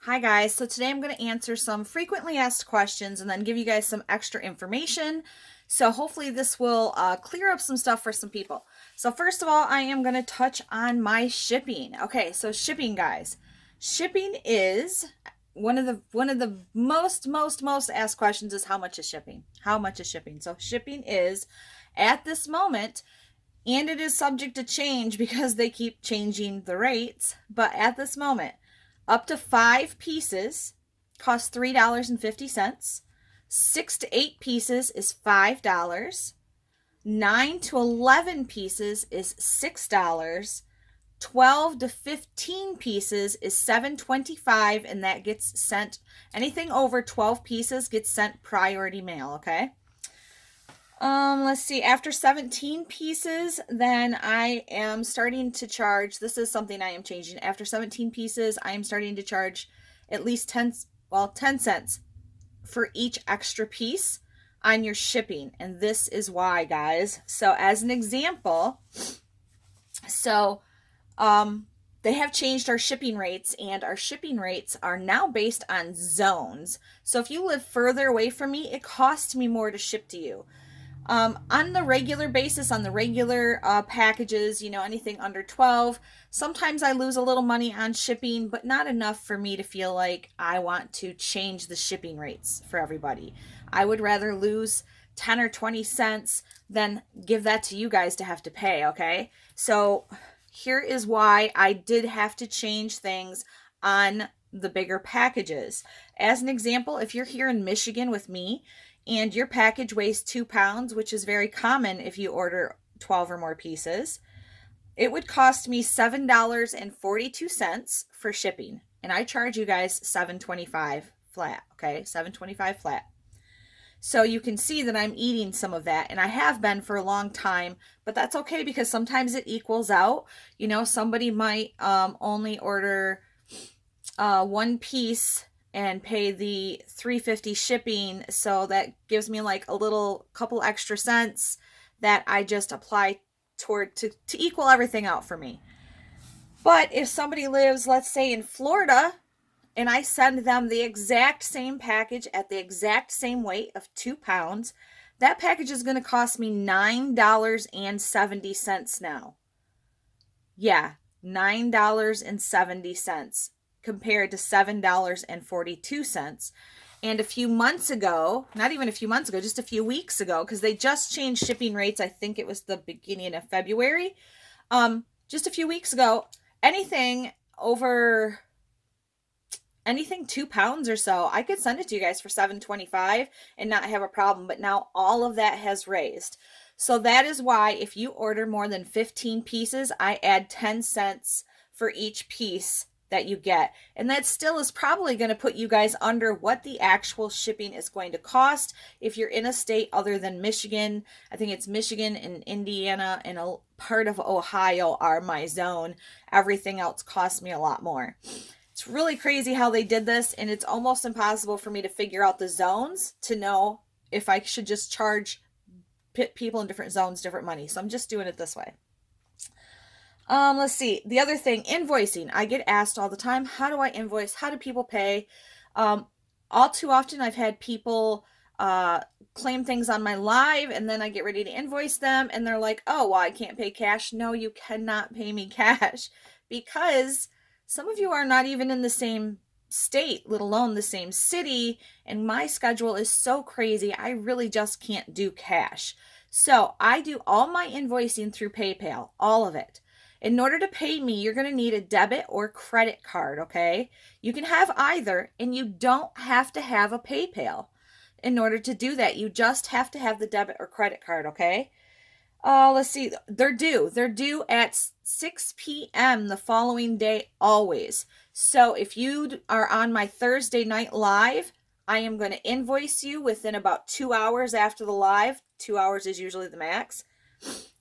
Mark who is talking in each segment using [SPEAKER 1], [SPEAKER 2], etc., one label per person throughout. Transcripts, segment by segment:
[SPEAKER 1] Hi guys, so today I'm going to answer some frequently asked questions and then give you guys some extra information. So hopefully this will clear up some stuff for some people. So first of all, I am going to touch on my shipping. Okay, so shipping guys. Shipping is one of the most asked questions is how much is shipping? How much is shipping? So shipping is at this moment, and it is subject to change because they keep changing the rates, but at this moment up to 5 pieces costs $3.50. 6 to 8 pieces is $5. 9 to 11 pieces is $6. 12 to 15 pieces is $7.25, and that gets sent. Anything over 12 pieces gets sent priority mail. Okay. Let's see. After 17 pieces, then I am starting to charge. This is something I am changing. After 17 pieces, I am starting to charge at least 10 cents for each extra piece on your shipping. And this is why, guys. So as an example, so they have changed our shipping rates, and our shipping rates are now based on zones. So if you live further away from me, it costs me more to ship to you. On the regular basis, on the regular packages, anything under 12, sometimes I lose a little money on shipping, but not enough for me to feel like I want to change the shipping rates for everybody. I would rather lose 10 or 20 cents than give that to you guys to have to pay, okay? So here is why I did have to change things on the bigger packages. As an example, if you're here in Michigan with me, and your package weighs 2 pounds, which is very common if you order 12 or more pieces, it would cost me $7.42 for shipping. And I charge you guys $7.25 flat, okay? $7.25 flat. So you can see that I'm eating some of that, and I have been for a long time, but that's okay because sometimes it equals out. Somebody might only order one piece and pay the $3.50 shipping, so that gives me like a little couple extra cents that I just apply toward to equal everything out for me. But if somebody lives, let's say, in Florida, and I send them the exact same package at the exact same weight of 2 pounds, that package is going to cost me $9.70 now. Yeah, $9.70 compared to $7.42. And a few months ago, not even a few months ago, just a few weeks ago, because they just changed shipping rates. I think it was the beginning of February. Just a few weeks ago, anything 2 pounds or so, I could send it to you guys for $7.25 and not have a problem. But now all of that has raised. So that is why if you order more than 15 pieces, I add 10 cents for each piece that you get. And that still is probably going to put you guys under what the actual shipping is going to cost if you're in a state other than Michigan. I think it's Michigan and Indiana and a part of Ohio are my zone. Everything else costs me a lot more. It's really crazy how they did this, and it's almost impossible for me to figure out the zones to know if I should just charge people in different zones different money. So I'm just doing it this way. Let's see. The other thing, invoicing. I get asked all the time, how do I invoice? How do people pay? All too often I've had people claim things on my live, and then I get ready to invoice them, and they're like, oh, well, I can't pay cash. No, you cannot pay me cash because some of you are not even in the same state, let alone the same city, and my schedule is so crazy, I really just can't do cash. So I do all my invoicing through PayPal, all of it. In order to pay me, you're going to need a debit or credit card, okay? You can have either, and you don't have to have a PayPal. In order to do that, you just have to have the debit or credit card, okay? Let's see. They're due at 6 p.m. the following day always. So if you are on my Thursday night live, I am going to invoice you within about 2 hours after the live. 2 hours is usually the max.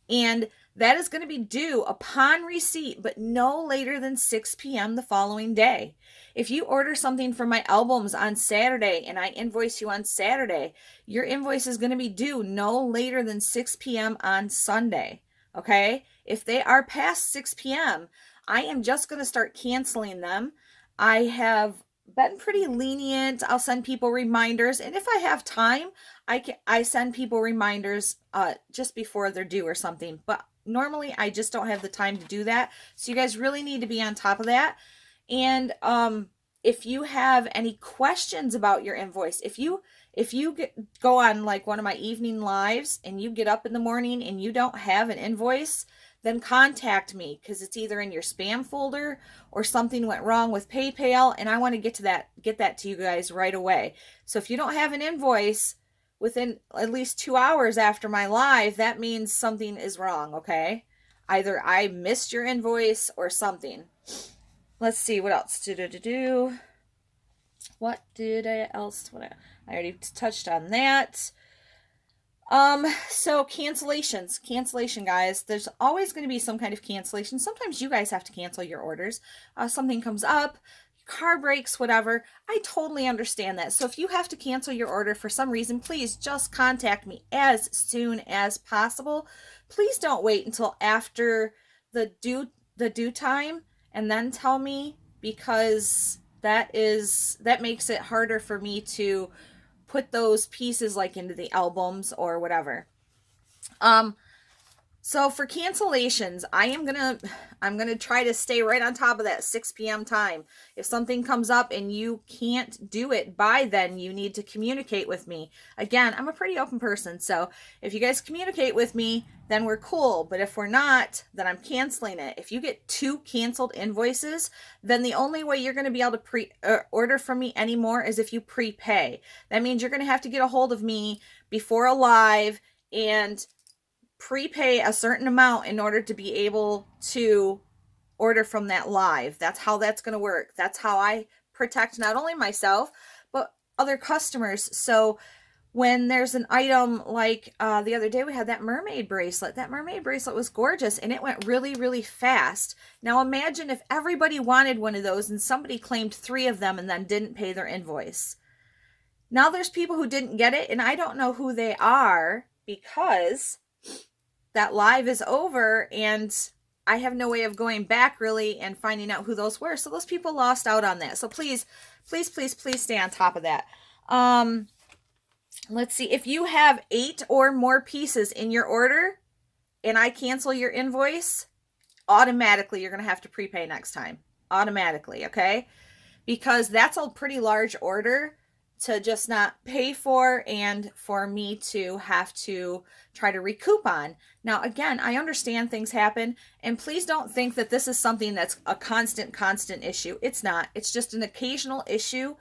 [SPEAKER 1] And that is going to be due upon receipt, but no later than 6 p.m. the following day. If you order something for my albums on Saturday and I invoice you on Saturday, your invoice is going to be due no later than 6 p.m. on Sunday. Okay? If they are past 6 p.m., I am just going to start canceling them. I have been pretty lenient. I'll send people reminders, and if I have time, I send people reminders just before they're due or something. But normally I just don't have the time to do that. So you guys really need to be on top of that. And if you have any questions about your invoice, if you go on like one of my evening lives and you get up in the morning and you don't have an invoice, then contact me, because it's either in your spam folder or something went wrong with PayPal, and I want to get that to you guys right away. So if you don't have an invoice within at least 2 hours after my live, that means something is wrong, okay? Either I missed your invoice or something. Let's see, what else? What did I else? I already touched on that. So cancellation, guys. There's always going to be some kind of cancellation. Sometimes you guys have to cancel your orders. Something comes up, car breaks, whatever. I totally understand that. So if you have to cancel your order for some reason, please just contact me as soon as possible. Please don't wait until after the due time and then tell me, because that makes it harder for me to put those pieces like into the albums or whatever. So for cancellations, I'm gonna try to stay right on top of that 6 p.m. time. If something comes up and you can't do it by then, you need to communicate with me. Again, I'm a pretty open person, so if you guys communicate with me, then we're cool. But if we're not, then I'm canceling it. If you get 2 canceled invoices, then the only way you're going to be able to order from me anymore is if you prepay. That means you're going to have to get a hold of me before a live and prepay a certain amount in order to be able to order from that live. That's how that's going to work. That's how I protect not only myself, but other customers. So when there's an item like the other day, we had that mermaid bracelet. That mermaid bracelet was gorgeous and it went really, really fast. Now imagine if everybody wanted one of those and somebody claimed 3 of them and then didn't pay their invoice. Now there's people who didn't get it, and I don't know who they are because that live is over and I have no way of going back really and finding out who those were. So those people lost out on that. So please, please, please, please stay on top of that. Let's see. If you have 8 or more pieces in your order and I cancel your invoice, automatically you're going to have to prepay next time. Automatically, okay? Because that's a pretty large order to just not pay for and for me to have to try to recoup on. Now, again, I understand things happen, and please don't think that this is something that's a constant issue. It's not. It's just an occasional issue,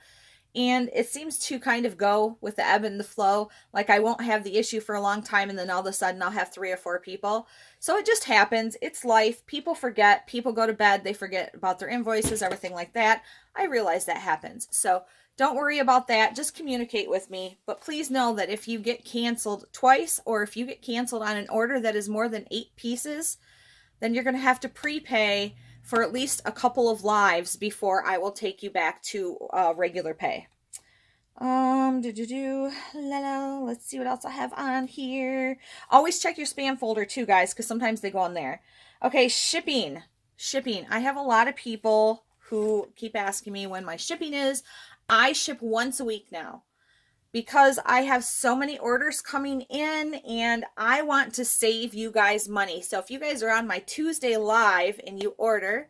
[SPEAKER 1] and it seems to kind of go with the ebb and the flow. Like I won't have the issue for a long time, and then all of a sudden I'll have 3 or 4 people. So it just happens. It's life. People forget. People go to bed. They forget about their invoices, everything like that. I realize that happens. So don't worry about that. Just communicate with me. But please know that if you get canceled twice, or if you get canceled on an order that is more than 8 pieces, then you're going to have to prepay for at least a couple of lives before I will take you back to regular pay. Let's see what else I have on here. Always check your spam folder too, guys, because sometimes they go on there. Okay, shipping. I have a lot of people who keep asking me when my shipping is. I ship once a week now because I have so many orders coming in and I want to save you guys money. So if you guys are on my Tuesday live and you order,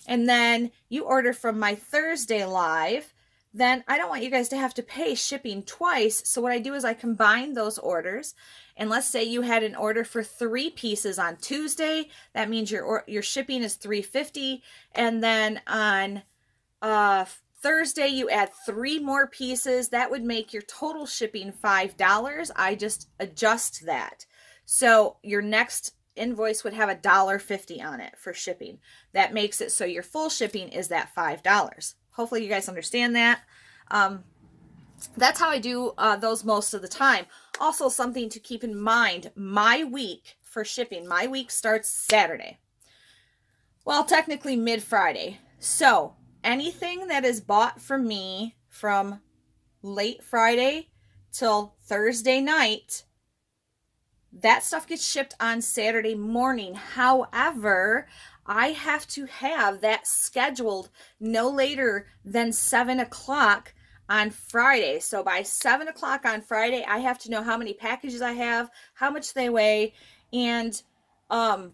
[SPEAKER 1] and then you order from my Thursday live, then I don't want you guys to have to pay shipping twice. So what I do is I combine those orders. And let's say you had an order for 3 pieces on Tuesday. That means your shipping is $3.50. And then on Thursday, you add 3 more pieces. That would make your total shipping $5. I just adjust that. So your next invoice would have $1.50 on it for shipping. That makes it so your full shipping is that $5. Hopefully you guys understand that. That's how I do those most of the time. Also, something to keep in mind, my week for shipping, my week starts Saturday. Well, technically mid-Friday. So anything that is bought from me from late Friday till Thursday night, that stuff gets shipped on Saturday morning. However, I have to have that scheduled no later than 7 o'clock on Friday. So by 7 o'clock on Friday, I have to know how many packages I have, how much they weigh, and um,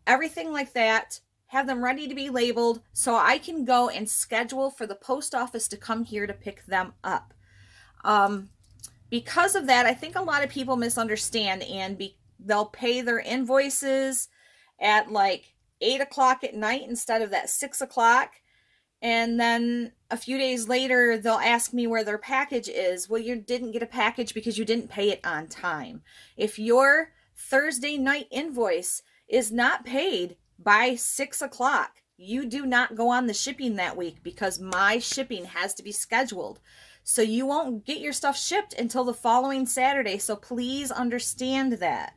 [SPEAKER 1] everything like that. Have them ready to be labeled so I can go and schedule for the post office to come here to pick them up. Um, because of that, I think a lot of people misunderstand and they'll pay their invoices at like 8 o'clock at night instead of that 6 o'clock. And then a few days later, they'll ask me where their package is. Well, you didn't get a package because you didn't pay it on time. If your Thursday night invoice is not paid by 6 o'clock, you do not go on the shipping that week because my shipping has to be scheduled. So you won't get your stuff shipped until the following Saturday. So please understand that.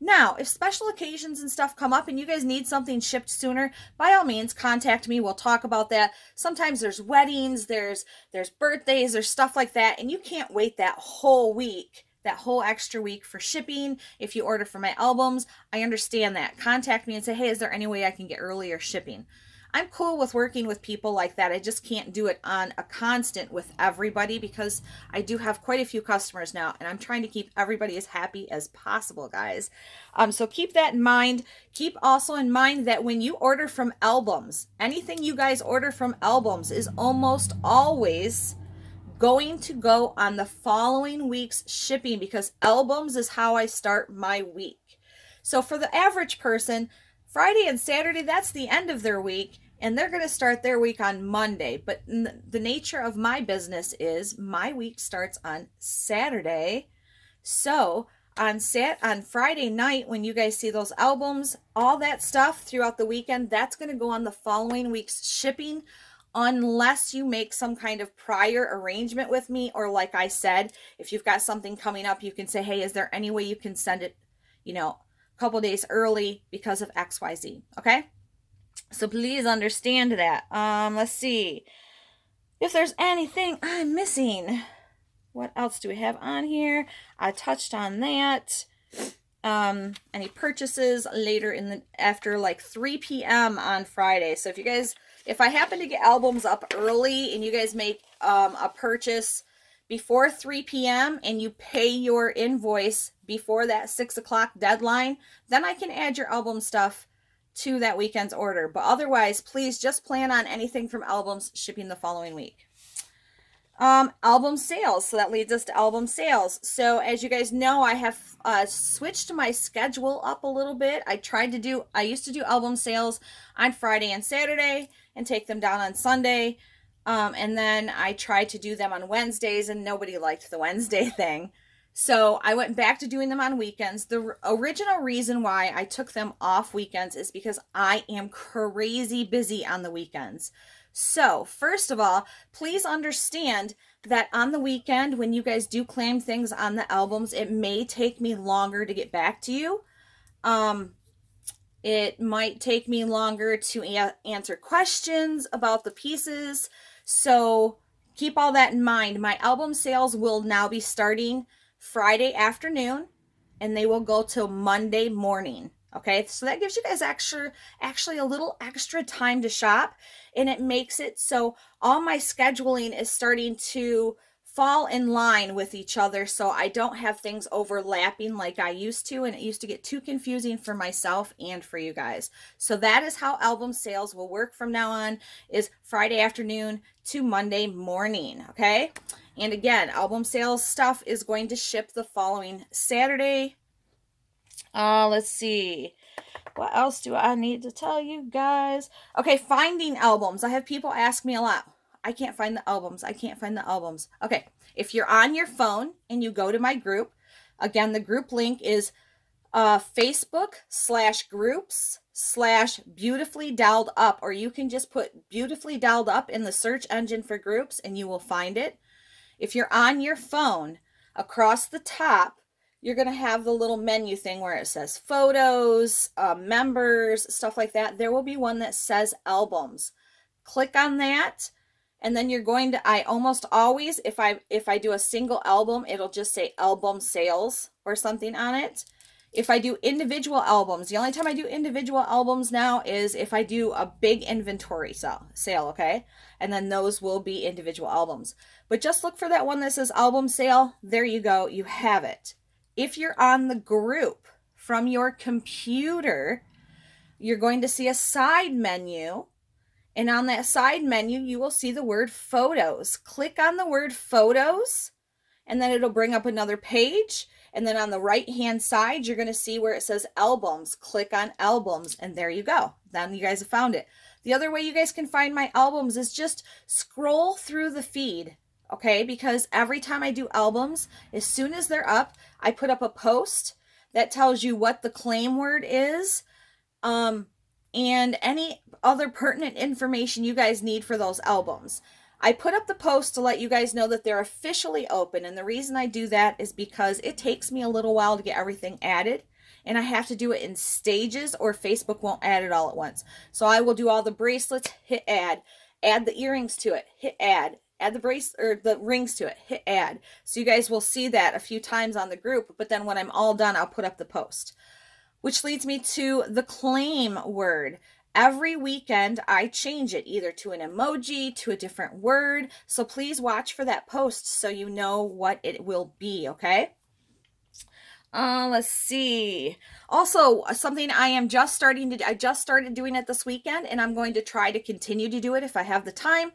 [SPEAKER 1] Now, if special occasions and stuff come up and you guys need something shipped sooner, by all means, contact me. We'll talk about that. Sometimes there's weddings, there's birthdays, there's stuff like that, and you can't wait that whole week, that whole extra week for shipping. If you order for my albums, I understand that. Contact me and say, hey, is there any way I can get earlier shipping? I'm cool with working with people like that. I just can't do it on a constant with everybody because I do have quite a few customers now and I'm trying to keep everybody as happy as possible, guys. So keep that in mind. Keep also in mind that when you order from albums, anything you guys order from albums is almost always going to go on the following week's shipping because albums is how I start my week. So for the average person, Friday and Saturday, that's the end of their week, and they're going to start their week on Monday. But the nature of my business is my week starts on Saturday. So on Friday night, when you guys see those albums, all that stuff throughout the weekend, that's going to go on the following week's shipping unless you make some kind of prior arrangement with me. Or like I said, if you've got something coming up, you can say, hey, is there any way you can send it, couple days early because of XYZ. Okay. So please understand that. Let's see if there's anything I'm missing. What else do we have on here? I touched on that. Any purchases later after like 3 p.m. on Friday. So if I happen to get albums up early and you guys make a purchase before 3 p.m. and you pay your invoice before that 6 o'clock deadline, then I can add your album stuff to that weekend's order. But otherwise, please just plan on anything from albums shipping the following week. Album sales. So that leads us to album sales. So as you guys know, I have switched my schedule up a little bit. I used to do album sales on Friday and Saturday and take them down on Sunday. And then I tried to do them on Wednesdays and nobody liked the Wednesday thing. So I went back to doing them on weekends. The original reason why I took them off weekends is because I am crazy busy on the weekends. So first of all, please understand that on the weekend, when you guys do claim things on the albums, it may take me longer to get back to you. It might take me longer to answer questions about the pieces. So keep all that in mind. My album sales will now be starting Friday afternoon and they will go till Monday morning. Okay, so that gives you guys actually a little extra time to shop, and it makes it so all my scheduling is starting to fall in line with each other, so I don't have things overlapping like I used to, and it used to get too confusing for myself and for you guys. So that is how album sales will work from now on, is Friday afternoon to Monday morning. Okay, and again, album sales stuff is going to ship the following Saturday. Let's see. What else do I need to tell you guys? Okay, finding albums. I have people ask me a lot. I can't find the albums. I can't find the albums. Okay, if you're on your phone and you go to my group, again, the group link is Facebook/groups/beautifully dialed up, or you can just put beautifully dialed up in the search engine for groups and you will find it. If you're on your phone, across the top, you're going to have the little menu thing where it says photos, members, stuff like that. There will be one that says albums. Click on that, and then you're going to, I almost always, if I do a single album, it'll just say album sales or something on it. If I do individual albums, the only time I do individual albums now is if I do a big inventory sale, okay? And then those will be individual albums. But just look for that one that says album sale. There you go. You have it. If you're on the group from your computer, you're going to see a side menu. And on that side menu, you will see the word photos. Click on the word photos, and then it'll bring up another page. And then on the right-hand side, you're going to see where it says albums. Click on albums, and there you go. Then you guys have found it. The other way you guys can find my albums is just scroll through the feed, okay? Because every time I do albums, as soon as they're up, I put up a post that tells you what the claim word is, and any other pertinent information you guys need for those albums. I put up the post to let you guys know that they're officially open, and the reason I do that is because it takes me a little while to get everything added, and I have to do it in stages or Facebook won't add it all at once. So I will do all the bracelets, hit add the earrings to it, hit add the rings to it, hit add. So you guys will see that a few times on the group, but then when I'm all done, I'll put up the post. Which leads me to the claim word. Every weekend, I change it either to an emoji, to a different word. So please watch for that post so you know what it will be, okay? Let's see. Also, something I just started doing it this weekend, and I'm going to try to continue to do it if I have the time.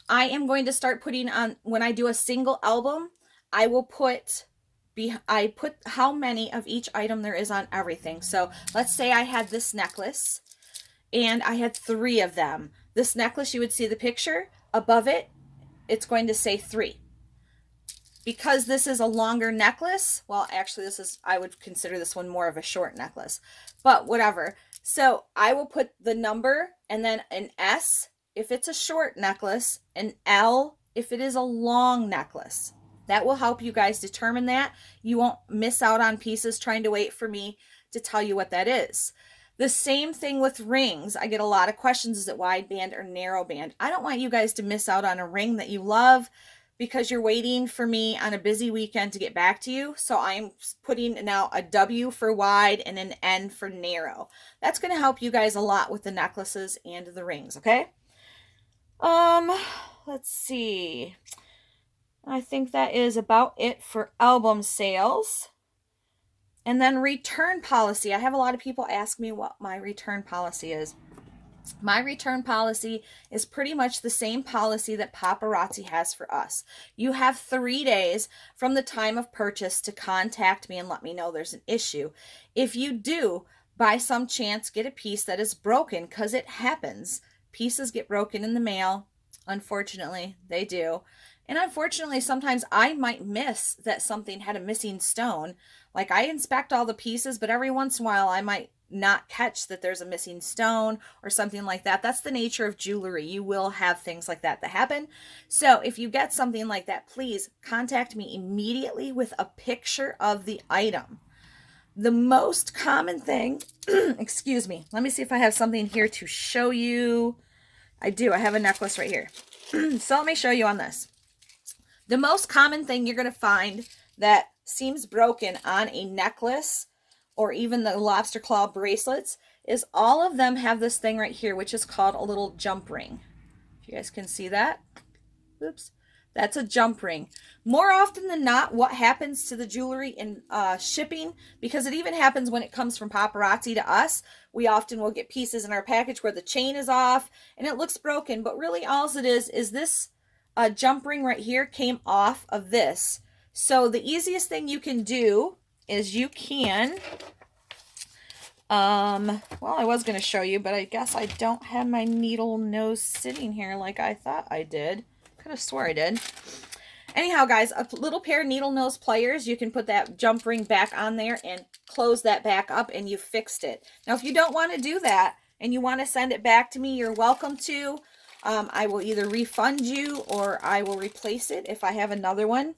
[SPEAKER 1] I am going to start putting on, when I do a single album, I put how many of each item there is on everything. So let's say I had this necklace and I had 3 of them. This necklace, you would see the picture above it. It's going to say 3. Because this is a longer necklace, well, actually I would consider this one more of a short necklace, but whatever. So I will put the number and then an S if it's a short necklace, an L if it is a long necklace. That will help you guys determine that. You won't miss out on pieces trying to wait for me to tell you what that is. The same thing with rings. I get a lot of questions, is it wide band or narrow band? I don't want you guys to miss out on a ring that you love because you're waiting for me on a busy weekend to get back to you. So I'm putting now a W for wide and an N for narrow. That's going to help you guys a lot with the necklaces and the rings, okay? Let's see. I think that is about it for album sales. And then return policy. I have a lot of people ask me what my return policy is. My return policy is pretty much the same policy that Paparazzi has for us. You have 3 days from the time of purchase to contact me and let me know there's an issue. If you do, by some chance, get a piece that is broken, because it happens. Pieces get broken in the mail. Unfortunately, they do. And unfortunately, sometimes I might miss that something had a missing stone. Like, I inspect all the pieces, but every once in a while I might not catch that there's a missing stone or something like that. That's the nature of jewelry. You will have things like that happen. So if you get something like that, please contact me immediately with a picture of the item. The most common thing, excuse me, let me see if I have something here to show you. I do. I have a necklace right here. So let me show you on this. The most common thing you're going to find that seems broken on a necklace or even the lobster claw bracelets is all of them have this thing right here, which is called a little jump ring. If you guys can see that. Oops. That's a jump ring. More often than not, what happens to the jewelry in shipping, because it even happens when it comes from Paparazzi to us, we often will get pieces in our package where the chain is off and it looks broken, but really all it is this jump ring right here came off of this. So the easiest thing you can do is you can, well, I was going to show you, but I guess I don't have my needle nose sitting here like I thought I did. Could have swore I did. Anyhow, guys, a little pair of needle nose pliers, you can put that jump ring back on there and close that back up and you fixed it. Now, if you don't want to do that and you want to send it back to me, you're welcome to. I will either refund you or I will replace it if I have another one.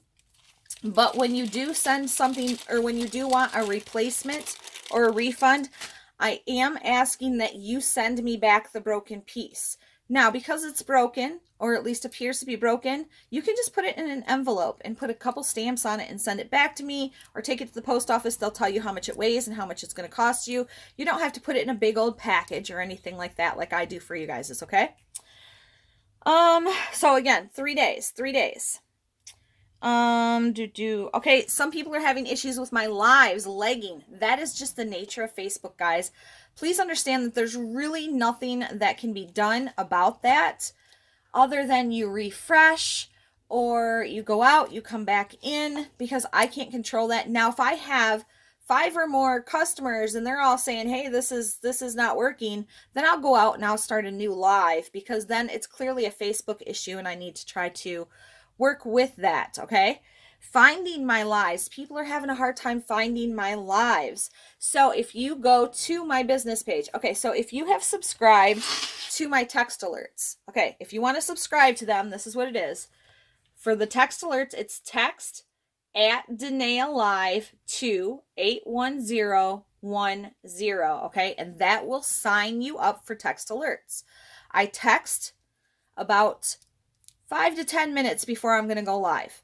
[SPEAKER 1] But when you do send something, or when you do want a replacement or a refund, I am asking that you send me back the broken piece. Now, because it's broken, or at least appears to be broken, you can just put it in an envelope and put a couple stamps on it and send it back to me, or take it to the post office. They'll tell you how much it weighs and how much it's going to cost you. You don't have to put it in a big old package or anything like that, like I do for you guys. It's okay. So again, 3 days, 3 days. Okay, some people are having issues with my lives lagging. That is just the nature of Facebook, guys. Please understand that there's really nothing that can be done about that other than you refresh or you go out, you come back in, because I can't control that. Now, if I have 5 or more customers and they're all saying, hey, this is not working, then I'll go out and I'll start a new live, because then it's clearly a Facebook issue and I need to try to work with that, okay? Finding my lives. People are having a hard time finding my lives. So if you go to my business page, okay, so if you have subscribed to my text alerts, okay, if you want to subscribe to them, this is what it is. For the text alerts, it's text @DeneaLive to 81010, okay? And that will sign you up for text alerts. I text about 5 to 10 minutes before I'm going to go live.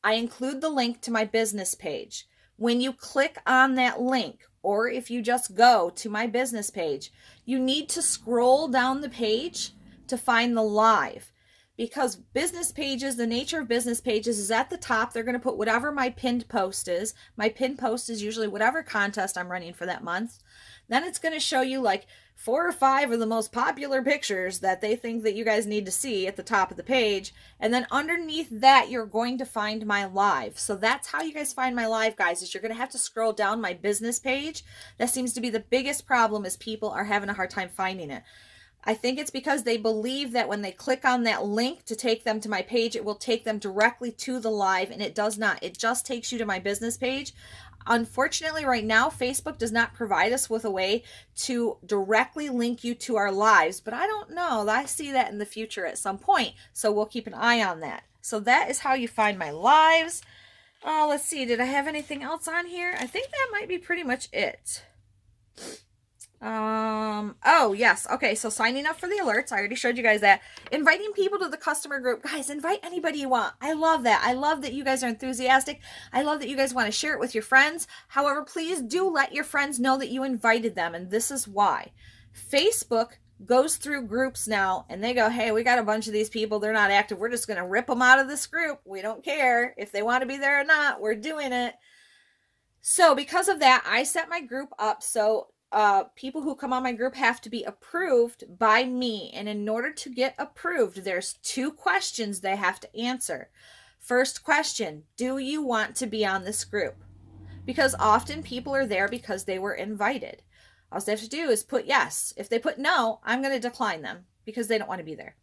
[SPEAKER 1] I include the link to my business page. When you click on that link, or if you just go to my business page, you need to scroll down the page to find the live. Because business pages, the nature of business pages is at the top. They're going to put whatever my pinned post is. My pinned post is usually whatever contest I'm running for that month. Then it's going to show you like 4 or 5 of the most popular pictures that they think that you guys need to see at the top of the page. And then underneath that, you're going to find my live. So that's how you guys find my live, guys, is you're going to have to scroll down my business page. That seems to be the biggest problem, is people are having a hard time finding it. I think it's because they believe that when they click on that link to take them to my page, it will take them directly to the live, and it does not. It just takes you to my business page. Unfortunately, right now, Facebook does not provide us with a way to directly link you to our lives, but I don't know. I see that in the future at some point, so we'll keep an eye on that. So that is how you find my lives. Let's see. Did I have anything else on here? I think that might be pretty much it. Oh yes. Okay, so signing up for the alerts, I already showed you guys that. Inviting people to the customer group. Guys, invite anybody you want. I love that. I love that you guys are enthusiastic. I love that you guys want to share it with your friends. However, please do let your friends know that you invited them, and this is why. Facebook goes through groups now and they go, hey, we got a bunch of these people, they're not active, we're just going to rip them out of this group. We don't care if they want to be there or not, we're doing it. So because of that, I set my group up so people who come on my group have to be approved by me. And in order to get approved, there's 2 questions they have to answer. First question, do you want to be on this group? Because often people are there because they were invited. All they have to do is put yes. If they put no, I'm going to decline them because they don't want to be there.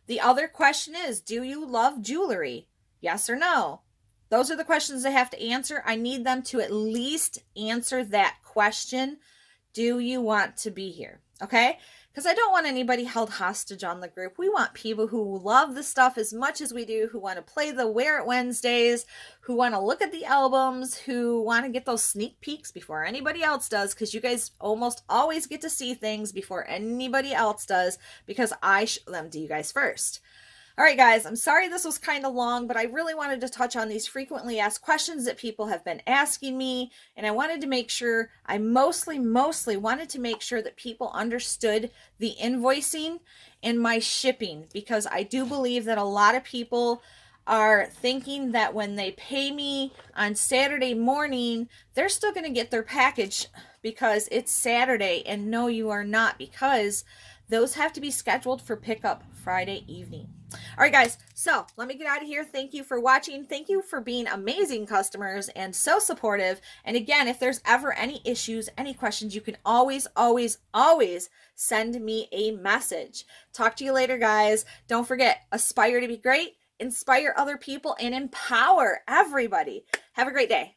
[SPEAKER 1] The other question is, do you love jewelry? Yes or no? Those are the questions they have to answer. I need them to at least answer that question. Do you want to be here? Okay? Because I don't want anybody held hostage on the group. We want people who love the stuff as much as we do, who want to play the Wear It Wednesdays, who want to look at the albums, who want to get those sneak peeks before anybody else does, because you guys almost always get to see things before anybody else does, because I show them to you guys first. All right, guys, I'm sorry this was kind of long, but I really wanted to touch on these frequently asked questions that people have been asking me, and I wanted to make sure, I mostly wanted to make sure that people understood the invoicing and my shipping, because I do believe that a lot of people are thinking that when they pay me on Saturday morning, they're still going to get their package because it's Saturday, and no, you are not, because those have to be scheduled for pickup Friday evening. All right, guys, so let me get out of here. Thank you for watching. Thank you for being amazing customers and so supportive. And again, if there's ever any issues, any questions, you can always send me a message. Talk to you later, guys. Don't forget, aspire to be great, inspire other people, and empower everybody. Have a great day.